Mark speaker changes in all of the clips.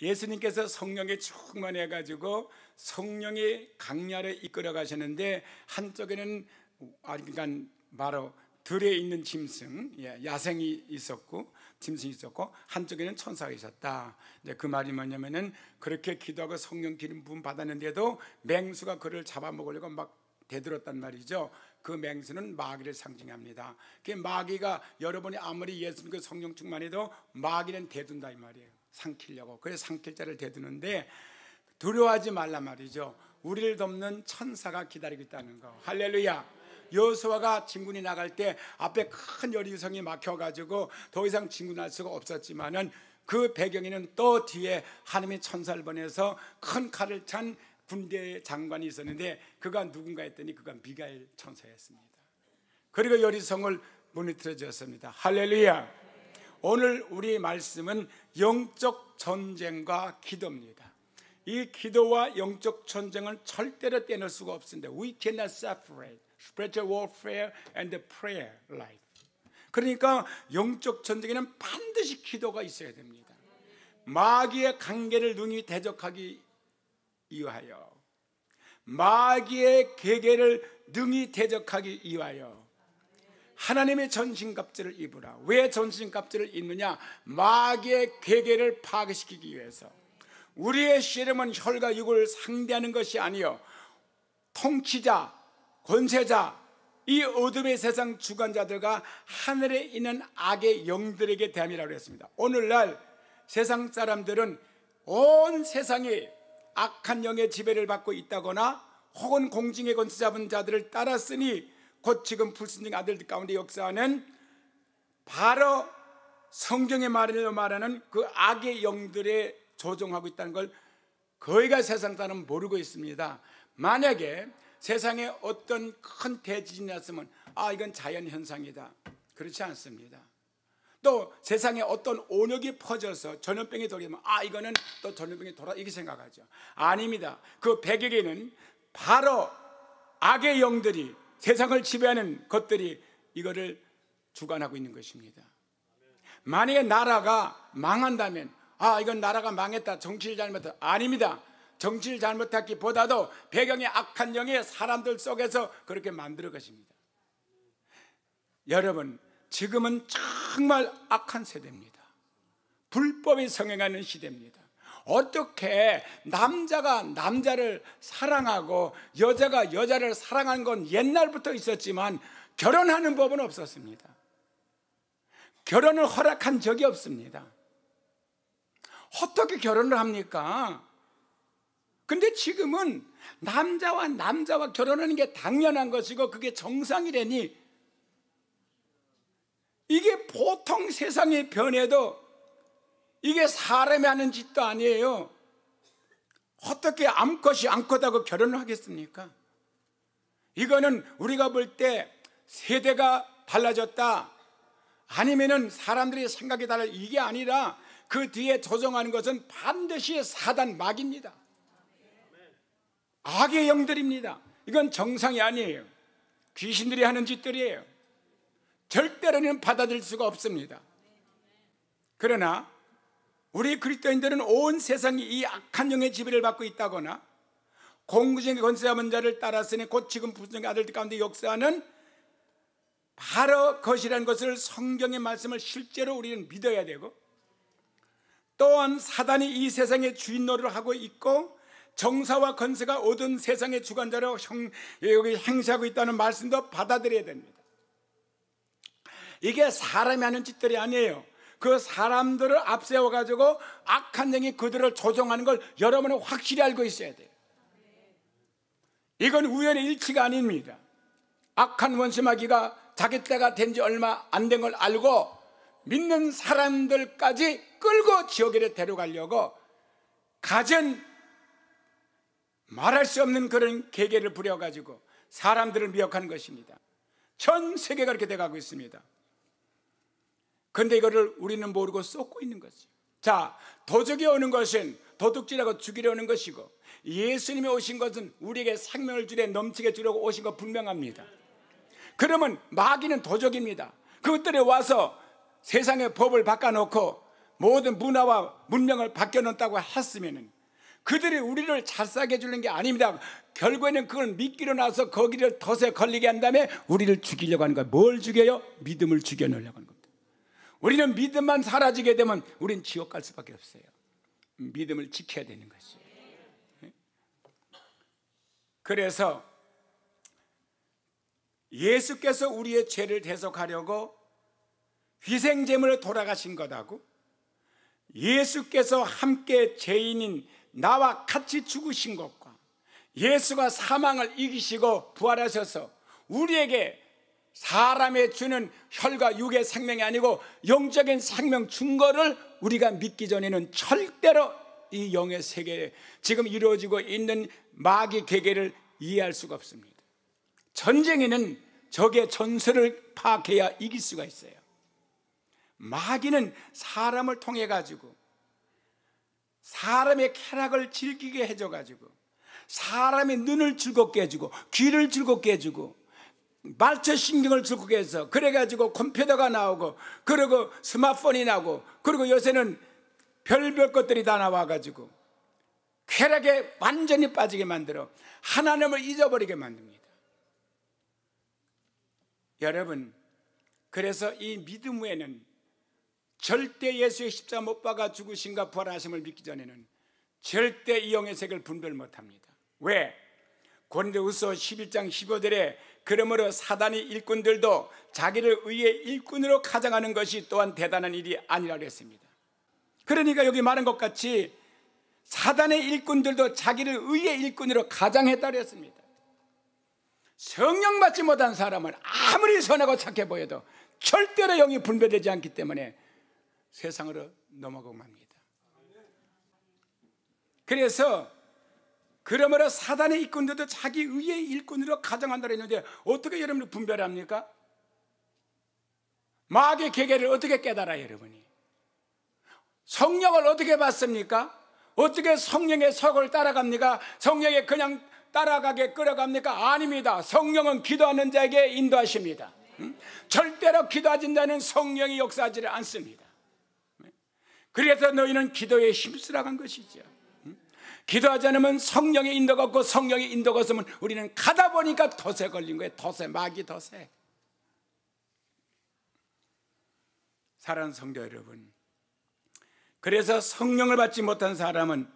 Speaker 1: 예수님께서 성령에 충만해 가지고 성령이 강야를 이끌어 가셨는데, 한쪽에는 그러니까 바로 들에 있는 짐승, 야생이 있었고 짐승이 있었고, 한쪽에는 천사가 있었다. 이제 그 말이 뭐냐면은, 그렇게 기도하고 성령 기름 부음 받았는데도 맹수가 그를 잡아먹으려고 막 대들었단 말이죠. 그 맹수는 마귀를 상징합니다. 그 마귀가, 여러분이 아무리 예수님 그 성령 충만해도 마귀는 대둔다 이 말이에요. 삼키려고. 그래서 삼킬 자를 대두는데, 두려워하지 말란 말이죠. 우리를 돕는 천사가 기다리고 있다는 거. 할렐루야. 여호수아가 진군이 나갈 때 앞에 큰 여리성이 막혀가지고 더 이상 진군할 수가 없었지만은, 그 배경에는 또 뒤에 하나님의 천사를 보내서 큰 칼을 찬 군대 장관이 있었는데, 그가 누군가 했더니 그가 미가엘 천사였습니다. 그리고 여리성을 무너뜨려 주었습니다. 할렐루야. 오늘 우리 말씀은 영적 전쟁과 기도입니다. 이 기도와 영적 전쟁은 절대로 떼낼 수가 없습니다. We cannot separate spiritual warfare and the prayer life. 그러니까 영적 전쟁에는 반드시 기도가 있어야 됩니다. 마귀의 관계를 능히 대적하기 위하여, 마귀의 계계를 능히 대적하기 위하여 하나님의 전신갑주를 입으라. 왜 전신갑주를 입느냐? 마귀의 계계를 파괴시키기 위해서. 우리의 씨름은 혈과 육을 상대하는 것이 아니요 통치자, 권세자, 이 어둠의 세상 주관자들과 하늘에 있는 악의 영들에게 대함이라고 했습니다. 오늘날 세상 사람들은 온 세상이 악한 영의 지배를 받고 있다거나, 혹은 공중의 권세 잡은 자들을 따랐으니, 곧 지금 불순종 아들들 가운데 역사하는 바로 성경의 말로 말하는 그 악의 영들에 조종하고 있다는 걸 거의가 세상 사람은 모르고 있습니다. 만약에 세상에 어떤 큰 대지진이 났으면 이건 자연현상이다. 그렇지 않습니다. 또 세상에 어떤 온역이 퍼져서 전염병이 돌면 이거는 또 전염병이 돌아, 이렇게 생각하죠. 아닙니다. 그 배경에는 바로 악의 영들이, 세상을 지배하는 것들이 이거를 주관하고 있는 것입니다. 만약에 나라가 망한다면 이건 나라가 망했다, 정치를 잘못했다. 아닙니다. 정치를 잘못했기보다도 배경에 악한 영이 사람들 속에서 그렇게 만들 것입니다. 여러분, 지금은 정말 악한 세대입니다. 불법이 성행하는 시대입니다. 어떻게 남자가 남자를 사랑하고 여자가 여자를 사랑하는 건 옛날부터 있었지만, 결혼하는 법은 없었습니다. 결혼을 허락한 적이 없습니다. 어떻게 결혼을 합니까? 근데 지금은 남자와 남자와 결혼하는 게 당연한 것이고 그게 정상이라니, 이게 보통 세상의 변해도 이게 사람이 하는 짓도 아니에요. 어떻게 암컷이 암컷하고 결혼을 하겠습니까? 이거는 우리가 볼 때 세대가 달라졌다, 아니면은 사람들의 생각이 달라, 이게 아니라 그 뒤에 조정하는 것은 반드시 사단 마귀입니다. 악의 영들입니다. 이건 정상이 아니에요. 귀신들이 하는 짓들이에요. 절대로는 받아들일 수가 없습니다. 그러나 우리 그리스도인들은 온 세상이 이 악한 영의 지배를 받고 있다거나, 공중의 권세 잡은 자를 따랐으니 곧 지금 불순종의 아들들 가운데 역사하는 바로 것이라는 것을, 성경의 말씀을 실제로 우리는 믿어야 되고, 또한 사단이 이 세상의 주인 노릇을 하고 있고 정사와 권세가 얻은 세상의 주관자로 여기 행세하고 있다는 말씀도 받아들여야 됩니다. 이게 사람이 하는 짓들이 아니에요. 그 사람들을 앞세워가지고 악한 영이 그들을 조종하는 걸 여러분은 확실히 알고 있어야 돼요. 이건 우연의 일치가 아닙니다. 악한 원수마귀가 자기 때가 된 지 얼마 안 된 걸 알고 믿는 사람들까지 끌고 지옥에 데려가려고 가진 말할 수 없는 그런 계계를 부려가지고 사람들을 미혹하는 것입니다. 전 세계가 그렇게 돼가고 있습니다. 그런데 이거를 우리는 모르고 쏟고 있는 거죠. 자, 도적이 오는 것은 도둑질하고 죽이려 오는 것이고, 예수님이 오신 것은 우리에게 생명을 주려 넘치게 주려고 오신 것 분명합니다. 그러면 마귀는 도적입니다. 그것들이 와서 세상의 법을 바꿔놓고 모든 문화와 문명을 바뀌어놓았다고 했으면 그들이 우리를 잘 싸게 해주는 게 아닙니다. 결국에는 그걸 믿기로 나서 거기를 덫에 걸리게 한 다음에 우리를 죽이려고 하는 거예요. 뭘 죽여요? 믿음을 죽여놓으려고 하는 겁니다. 우리는 믿음만 사라지게 되면 우리는 지옥 갈 수밖에 없어요. 믿음을 지켜야 되는 것이에요. 그래서 예수께서 우리의 죄를 대속하려고 희생제물로 돌아가신 것하고 예수께서 함께 죄인인 나와 같이 죽으신 것과 예수가 사망을 이기시고 부활하셔서 우리에게 사람의 주는 혈과 육의 생명이 아니고 영적인 생명 준 거를 우리가 믿기 전에는 절대로 이 영의 세계에 지금 이루어지고 있는 마귀 계계를 이해할 수가 없습니다. 전쟁에는 적의 전술을 파악해야 이길 수가 있어요. 마귀는 사람을 통해 가지고 사람의 쾌락을 즐기게 해줘 가지고 사람의 눈을 즐겁게 해주고 귀를 즐겁게 해주고 말초신경을 즐겁게 해서 그래 가지고 컴퓨터가 나오고 그리고 스마트폰이 나오고 그리고 요새는 별별 것들이 다 나와 가지고 쾌락에 완전히 빠지게 만들어 하나님을 잊어버리게 만듭니다. 여러분, 그래서 이 믿음 외에는 절대 예수의 십자가 못 박아 죽으신가 부활하심을 믿기 전에는 절대 이 영의 세계를 분별 못합니다. 왜? 고린도후서 11장 15절에 그러므로 사단의 일꾼들도 자기를 의의 일꾼으로 가장하는 것이 또한 대단한 일이 아니라고 했습니다. 그러니까 여기 말한 것 같이 사단의 일꾼들도 자기를 의의 일꾼으로 가장했다고 했습니다. 성령 받지 못한 사람은 아무리 선하고 착해 보여도 절대로 영이 분별되지 않기 때문에 세상으로 넘어가고 맙니다. 그래서 그러므로 사단의 일꾼들도 자기 의의 일꾼으로 가정한다고 했는데 어떻게 여러분이 분별합니까? 마귀의 계계를 어떻게 깨달아요, 여러분이? 성령을 어떻게 받습니까? 어떻게 성령의 서를 따라갑니까? 성령에 그냥 따라가게 끌어갑니까? 아닙니다. 성령은 기도하는 자에게 인도하십니다. 절대로 기도하는 자는 성령이 역사하지 않습니다. 그래서 너희는 기도에 힘쓰라간 것이죠. 기도하지 않으면 성령의 인도가 없고 성령의 인도가 없으면 우리는 가다 보니까 덫에 걸린 거예요. 덫에, 마귀 덫에. 사랑하는 성도 여러분, 그래서 성령을 받지 못한 사람은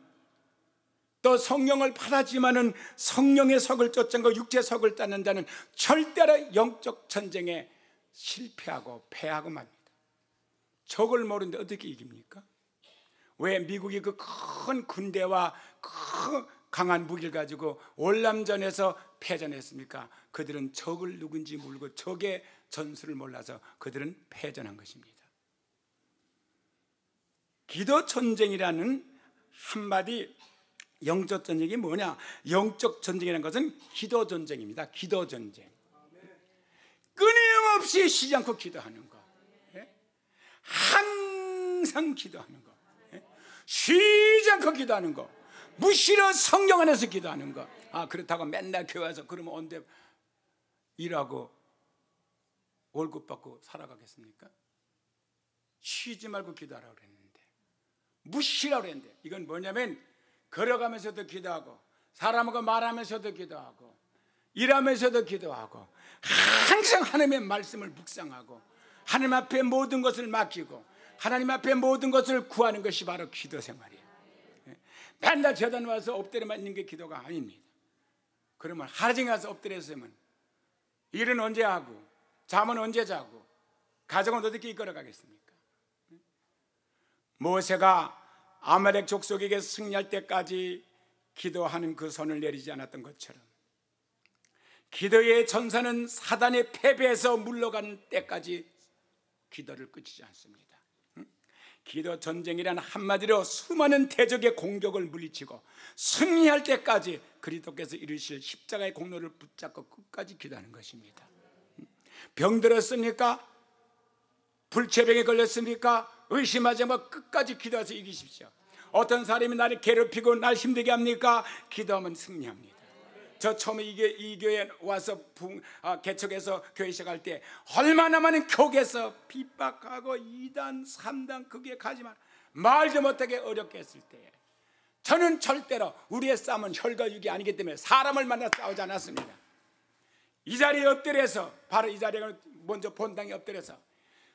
Speaker 1: 또 성령을 받았지만은 성령의 석을 쫓은 육체의 석을 따는 자는 절대로 영적 전쟁에 실패하고 패하고 맙니다. 적을 모르는데 어떻게 이깁니까? 왜 미국이 그 큰 군대와 큰 강한 무기를 가지고 월남전에서 패전했습니까? 그들은 적을 누군지 모르고 적의 전술을 몰라서 그들은 패전한 것입니다. 기도 전쟁이라는 한마디 영적 전쟁이 뭐냐? 영적 전쟁이라는 것은 기도 전쟁입니다. 기도 전쟁. 끊임없이 쉬지 않고 기도하는 거. 항상 기도하는 거. 쉬지 않고 기도하는 거. 무시로 성령 안에서 기도하는 거. 그렇다고 맨날 교회 와서 그러면 언제 일하고 월급 받고 살아가겠습니까? 쉬지 말고 기도하라고 그랬는데, 무시라고 그랬는데, 이건 뭐냐면 걸어가면서도 기도하고 사람하고 말하면서도 기도하고 일하면서도 기도하고 항상 하나님의 말씀을 묵상하고 하나님 앞에 모든 것을 맡기고 하나님 앞에 모든 것을 구하는 것이 바로 기도 생활이에요. 맨날 재단 와서 엎드려만 있는 게 기도가 아닙니다. 그러면 하루 종일 와서 엎드려 있으면 일은 언제 하고 잠은 언제 자고 가정은 어떻게 이끌어가겠습니까? 모세가 아말렉 족속에게 승리할 때까지 기도하는 그 손을 내리지 않았던 것처럼 기도의 전사는 사단의 패배에서 물러가는 때까지 기도를 끝이지 않습니다. 기도 전쟁이란 한마디로 수많은 대적의 공격을 물리치고 승리할 때까지 그리스도께서 이루실 십자가의 공로를 붙잡고 끝까지 기도하는 것입니다. 병들었습니까? 불체병에 걸렸습니까? 의심하지 말고 끝까지 기도해서 이기십시오. 어떤 사람이 나를 괴롭히고 날 힘들게 합니까? 기도하면 승리합니다. 저 처음에 이 교회에 와서 개척해서 교회 시작할 때 얼마나 많은 교회에서 핍박하고 2단 3단 그게 가지만 말도 못하게 어렵게 했을 때에 저는 절대로 우리의 싸움은 혈과 육이 아니기 때문에 사람을 만나 싸우지 않았습니다. 이 자리에 엎드려서, 바로 이 자리에 먼저 본당에 엎드려서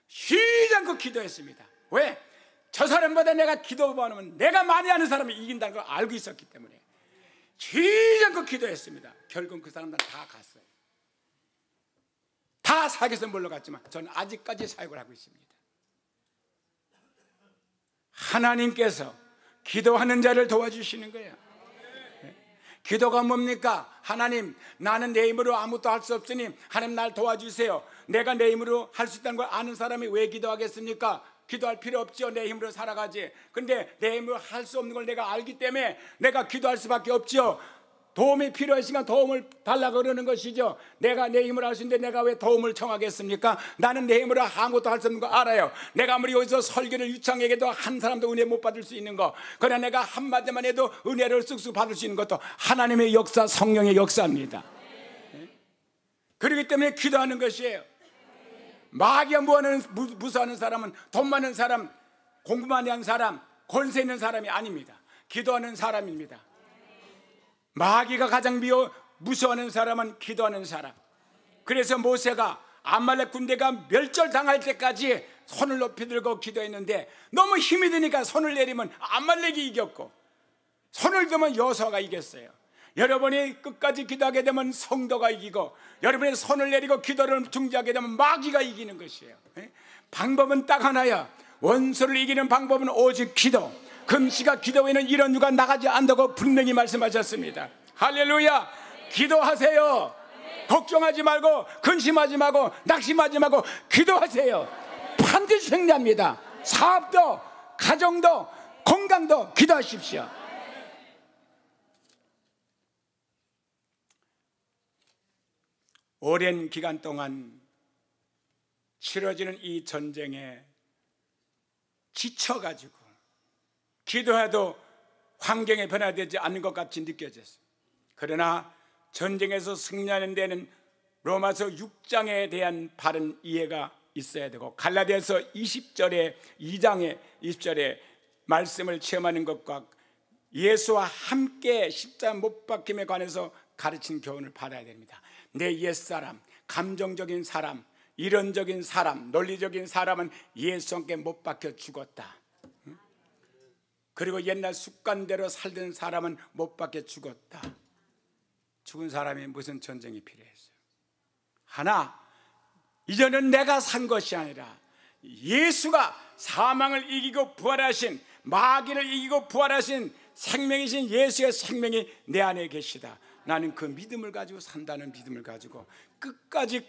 Speaker 1: 쉬지 않고 기도했습니다. 왜? 저 사람보다 내가 기도하면 내가 많이 하는 사람이 이긴다는 걸 알고 있었기 때문에 쉬지 않고 기도했습니다. 결국 그 사람들 다 갔어요. 다 사역에서 물러갔지만 저는 아직까지 사역을 하고 있습니다. 하나님께서 기도하는 자를 도와주시는 거예요. 기도가 뭡니까? 하나님, 나는 내 힘으로 아무것도 할 수 없으니 하나님 날 도와주세요. 내가 내 힘으로 할 수 있다는 걸 아는 사람이 왜 기도하겠습니까? 기도할 필요 없죠. 내 힘으로 살아가지. 근데 내 힘으로 할 수 없는 걸 내가 알기 때문에 내가 기도할 수밖에 없죠. 도움이 필요한 시간 도움을 달라고 그러는 것이죠. 내가 내 힘으로 할 수 있는데 내가 왜 도움을 청하겠습니까? 나는 내 힘으로 아무것도 할 수 없는 거 알아요. 내가 아무리 여기서 설교를 유창에게도 한 사람도 은혜 못 받을 수 있는 거, 그러나 내가 한마디만 해도 은혜를 쑥쑥 받을 수 있는 것도 하나님의 역사, 성령의 역사입니다. 그렇기 때문에 기도하는 것이에요. 마귀가 무서워하는 사람은 돈 많은 사람, 공부 많이 한 사람, 권세 있는 사람이 아닙니다. 기도하는 사람입니다. 마귀가 가장 무서워하는 사람은 기도하는 사람. 그래서 모세가 아말렉 군대가 멸절당할 때까지 손을 높이 들고 기도했는데 너무 힘이 드니까 손을 내리면 아말렉이 이겼고 손을 들면 여호수아가 이겼어요. 여러분이 끝까지 기도하게 되면 성도가 이기고, 여러분이 손을 내리고 기도를 중지하게 되면 마귀가 이기는 것이에요. 방법은 딱 하나야. 원수를 이기는 방법은 오직 기도. 금시가 기도 외에는 이런 유가 나가지 않는다고 분명히 말씀하셨습니다. 할렐루야. 기도하세요. 걱정하지 말고, 근심하지 말고, 낙심하지 말고 기도하세요. 반드시 승리합니다. 사업도, 가정도, 건강도 기도하십시오. 오랜 기간 동안 치러지는 이 전쟁에 지쳐가지고 기도해도 환경에 변화되지 않는 것 같이 느껴졌어요. 그러나 전쟁에서 승리하는 데는 로마서 6장에 대한 바른 이해가 있어야 되고, 갈라디아서 2장의 20절의 말씀을 체험하는 것과 예수와 함께 십자가 못 박힘에 관해서 가르친 교훈을 받아야 됩니다. 내 옛사람, 감정적인 사람, 이론적인 사람, 논리적인 사람은 예수와 함께 못 박혀 죽었다. 그리고 옛날 습관대로 살던 사람은 못 박혀 죽었다. 죽은 사람이 무슨 전쟁이 필요했어요? 하나, 이제는 내가 산 것이 아니라 예수가 사망을 이기고 부활하신, 마귀를 이기고 부활하신 생명이신 예수의 생명이 내 안에 계시다. 나는 그 믿음을 가지고 산다는 믿음을 가지고 끝까지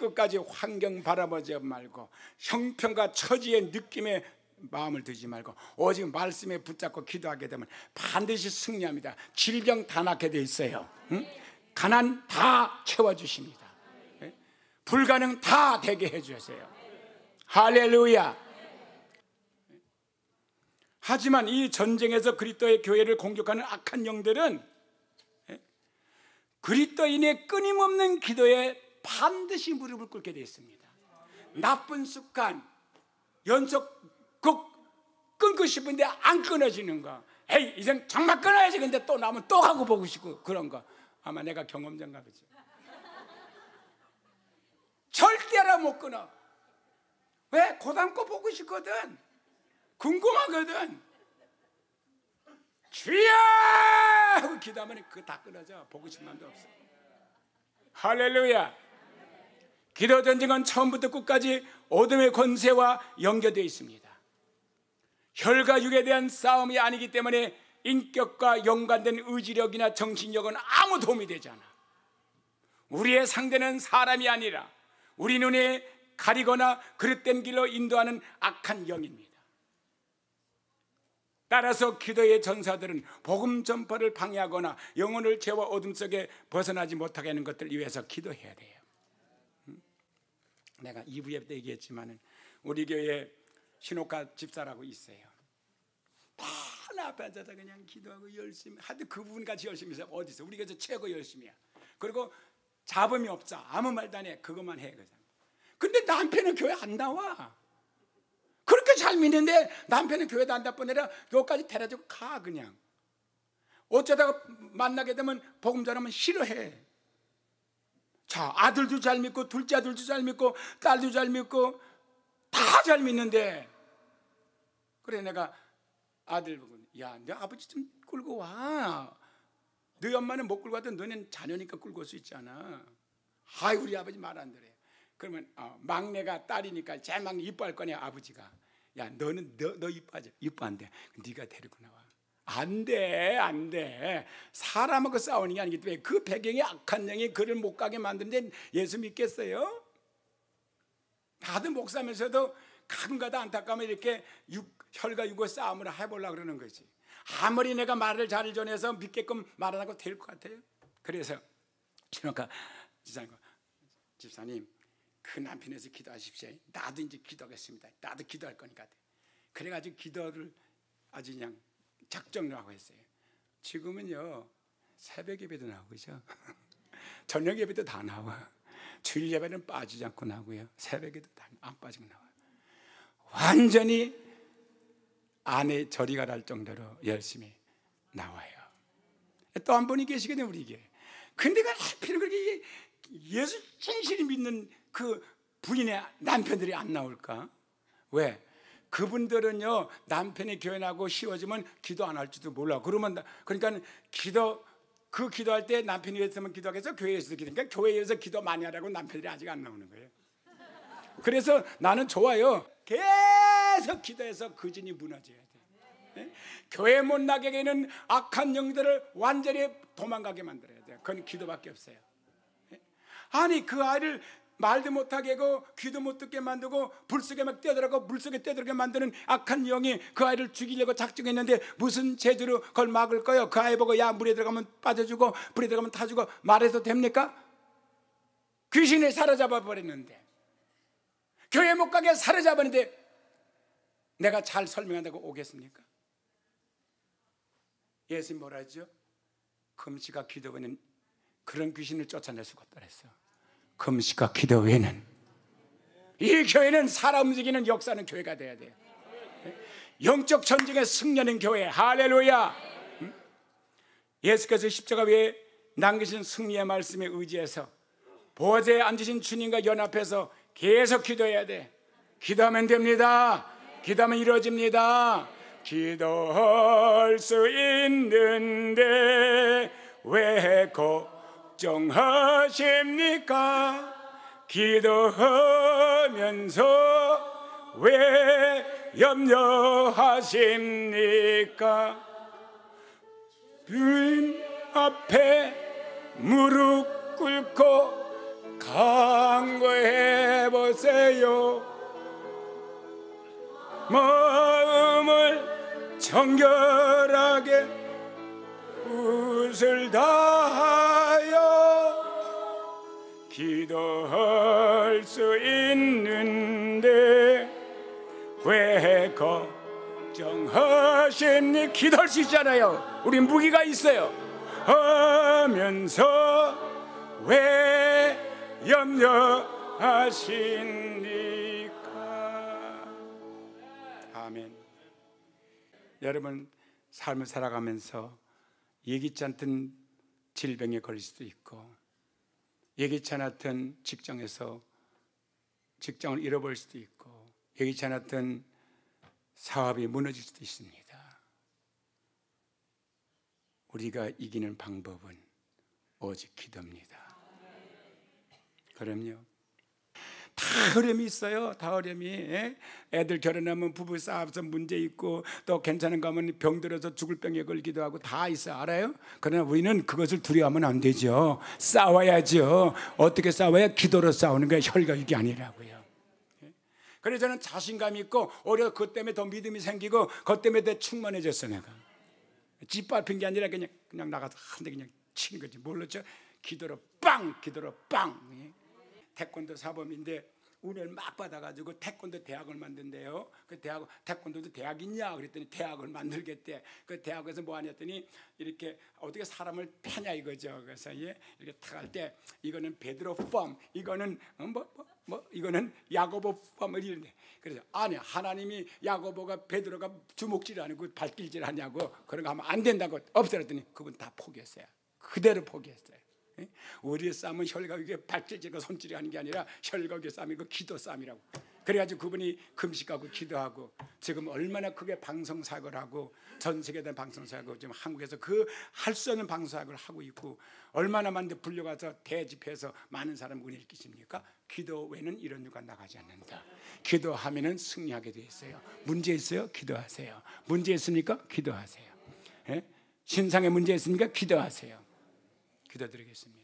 Speaker 1: 환경 바라보지 말고, 형편과 처지의 느낌에 마음을 두지 말고 오직 말씀에 붙잡고 기도하게 되면 반드시 승리합니다. 질병 다 낫게 돼 있어요. 응? 가난 다 채워주십니다. 네? 불가능 다 되게 해주세요. 할렐루야. 하지만 이 전쟁에서 그리스도의 교회를 공격하는 악한 영들은 그리스도인의 끊임없는 기도에 반드시 무릎을 꿇게 되어 있습니다. 나쁜 습관, 연속 끊고 싶은데 안 끊어지는 거, 에이 이젠 정말 끊어야지, 근데 또 나면 또 하고 보고 싶고, 그런 거 아마 내가 경험자인가 보지. 절대로 못 끊어. 왜? 고담고 보고 싶거든. 궁금하거든. 주여 하고 기도하면 그거 다 끊어져. 보고 싶은 마음도 없어. 할렐루야. 기도 전쟁은 처음부터 끝까지 어둠의 권세와 연결되어 있습니다. 혈과 육에 대한 싸움이 아니기 때문에 인격과 연관된 의지력이나 정신력은 아무 도움이 되지 않아. 우리의 상대는 사람이 아니라 우리 눈에 가리거나 그릇된 길로 인도하는 악한 영입니다. 따라서 기도의 전사들은 복음 전파를 방해하거나 영혼을 죄와 어둠 속에 벗어나지 못하게 하는 것들을 위해서 기도해야 돼요. 내가 2부에 때 얘기했지만 우리 교회에 신옥가 집사라고 있어요. 다 앞에 앉아서 그냥 기도하고 열심히 하여튼 그분같이 열심히 해서 어디 있어? 우리 교회에서 최고 열심히야. 그리고 잡음이 없어. 아무 말도 안 해. 그것만 해. 근데 남편은 교회 안 나와. 그렇게 잘 믿는데 남편은 교회도 안 다보내라 여기까지 데려주고 가. 그냥 어쩌다가 만나게 되면 복음 전하면 싫어해. 자, 아들도 잘 믿고 둘째 아들도 잘 믿고 딸도 잘 믿고 다 잘 믿는데, 그래 내가 아들 보고, 야, 너 아버지 좀 끌고 와. 너희 엄마는 못 끌고 와도 너는 자녀니까 끌고 올 수 있잖아. 아이, 우리 아버지 말 안 들어요. 그러면 막내가 딸이니까 제일 막내 이뻐할 거냐. 아버지가, 야, 너는 너 이뻐하지? 이뻐 안 돼. 네가 데리고 나와. 안 돼, 안 돼. 사람하고 싸우는 게 아니기 때문에 그 배경에 악한 영이 그를 못 가게 만드는데 예수 믿겠어요? 다들 목사면서도 가끔가다 안타까우면 이렇게 혈과 육의 싸움을 해보려고 그러는 거지. 아무리 내가 말을 잘 전해서 믿게끔 말 안 하고 될 것 같아요. 그래서 그러니까 집사님 그 남편에서 기도하십시오. 나도 이제 기도하겠습니다. 나도 기도할 거니까. 그래가지고 기도를 아주 그냥 작정을 하고 했어요. 지금은요 새벽 예배도 나오고 그죠? 저녁 예배도 다 나와. 주일 예배는 빠지지 않고 나오고요, 새벽에도 다 안 빠지고 나와요. 완전히 안에 저리가 날 정도로 열심히 나와요. 또 한 분이 계시거든요, 우리 교회. 근데 그 하필 그렇게 예수 진실히 믿는 그 부인의 남편들이 안 나올까? 왜? 그분들은요 남편이 교회 나고 쉬워지면 기도 안 할지도 몰라. 그러면 그러니까 기도할 때 남편이 위해서만 기도하겠어? 교회에서도 기도하니까 교회에서 기도 많이 하라고 남편들이 아직 안 나오는 거예요. 그래서 나는 좋아요. 계속 기도해서 그 진이 무너져야 돼. 교회 못 나게 하는 악한 영들을 완전히 도망가게 만들어야 돼요. 그건 기도밖에 없어요. 아니 그 아이를 말도 못하게 하고 귀도 못 듣게 만들고 불속에 막 뛰어들어가고 물속에 뛰어들게 만드는 악한 영이 그 아이를 죽이려고 작정했는데 무슨 제주로 그걸 막을 거요? 그 아이 보고 야 물에 들어가면 빠져주고 불에 들어가면 타주고 말해도 됩니까? 귀신을 사로잡아 버렸는데, 교회 못 가게 사로잡았는데 내가 잘 설명한다고 오겠습니까? 예수님 뭐라 했죠? 금식과 기도 외에는 그런 귀신을 쫓아낼 수가 없다 그랬어. 금식과 기도 외에는 이 교회는 살아 움직이는 역사는 교회가 돼야 돼요. 영적 전쟁의 승리하는 교회. 할렐루야. 예수께서 십자가 위에 남기신 승리의 말씀에 의지해서 보좌에 앉으신 주님과 연합해서 계속 기도해야 돼. 기도하면 됩니다. 기도하면 이루어집니다. 기도할 수 있는데 왜 걱정하십니까? 기도하면서 왜 염려하십니까? 주님 앞에 무릎 꿇고 간구해 보세요. 마음을 정결하게 붓을 다하여 기도할 수 있는데 왜 걱정하십니? 기도할 수 있잖아요. 우리 무기가 있어요. 하면서 왜 염려하십니까? 아멘. 여러분 삶을 살아가면서 예기치 않던 질병에 걸릴 수도 있고, 예기치 않았던 직장에서 직장을 잃어버릴 수도 있고, 예기치 않았던 사업이 무너질 수도 있습니다. 우리가 이기는 방법은 오직 기도입니다. 그럼요. 다 어려움이 있어요. 다 어려움이. 애들 결혼하면 부부 싸워서 문제 있고, 또 괜찮은 거 하면 병들어서 죽을 병에 걸기도 하고 다 있어. 알아요? 그러나 우리는 그것을 두려워하면 안 되죠. 싸워야죠. 어떻게 싸워야? 기도로 싸우는 거예요. 혈과 육이 아니라고요. 그래서 저는 자신감이 있고 오히려 그것 때문에 더 믿음이 생기고 그것 때문에 더 충만해졌어. 내가 짓밟힌 게 아니라 그냥 나가서 한 대 그냥 친 거지. 몰랐죠? 기도로 빵! 기도로 빵! 태권도 사범인데 은혜를 막 받아가지고 태권도 대학을 만든대요. 그 대학, 태권도도 대학 있냐 그랬더니 대학을 만들겠대. 그 대학에서 뭐 하냐 했더니 이렇게 어떻게 사람을 패냐 이거죠. 그래서 이렇게 탁 할 때 이거는 베드로 펌, 이거는 이거는 야고보 펌 이런데. 그래서 아니, 하나님이 야고보가 베드로가 주먹질 아니고 발길질 하냐고 그런 거 하면 안 된다고 없애랬더니 그분 다 포기했어요. 그대로 포기했어요. 우리의 싸움은 혈각의 발길질과 손질이 하는 게 아니라 혈각의 싸움이고 기도 싸움이라고. 그래가지고 그분이 금식하고 기도하고 지금 얼마나 크게 방송사역을 하고 전 세계에 대한 방송사역을 지금 한국에서 그 할 수 없는 방송사역을 하고 있고 얼마나 많은데 불려가서 대집회에서 많은 사람 은혜를 끼칩니까? 기도 외에는 이런 누가 나가지 않는다. 기도하면은 승리하게 돼 있어요. 문제 있어요? 기도하세요. 문제 있습니까? 기도하세요. 신상에 문제 있으니까 기도하세요. 기도드리겠습니다.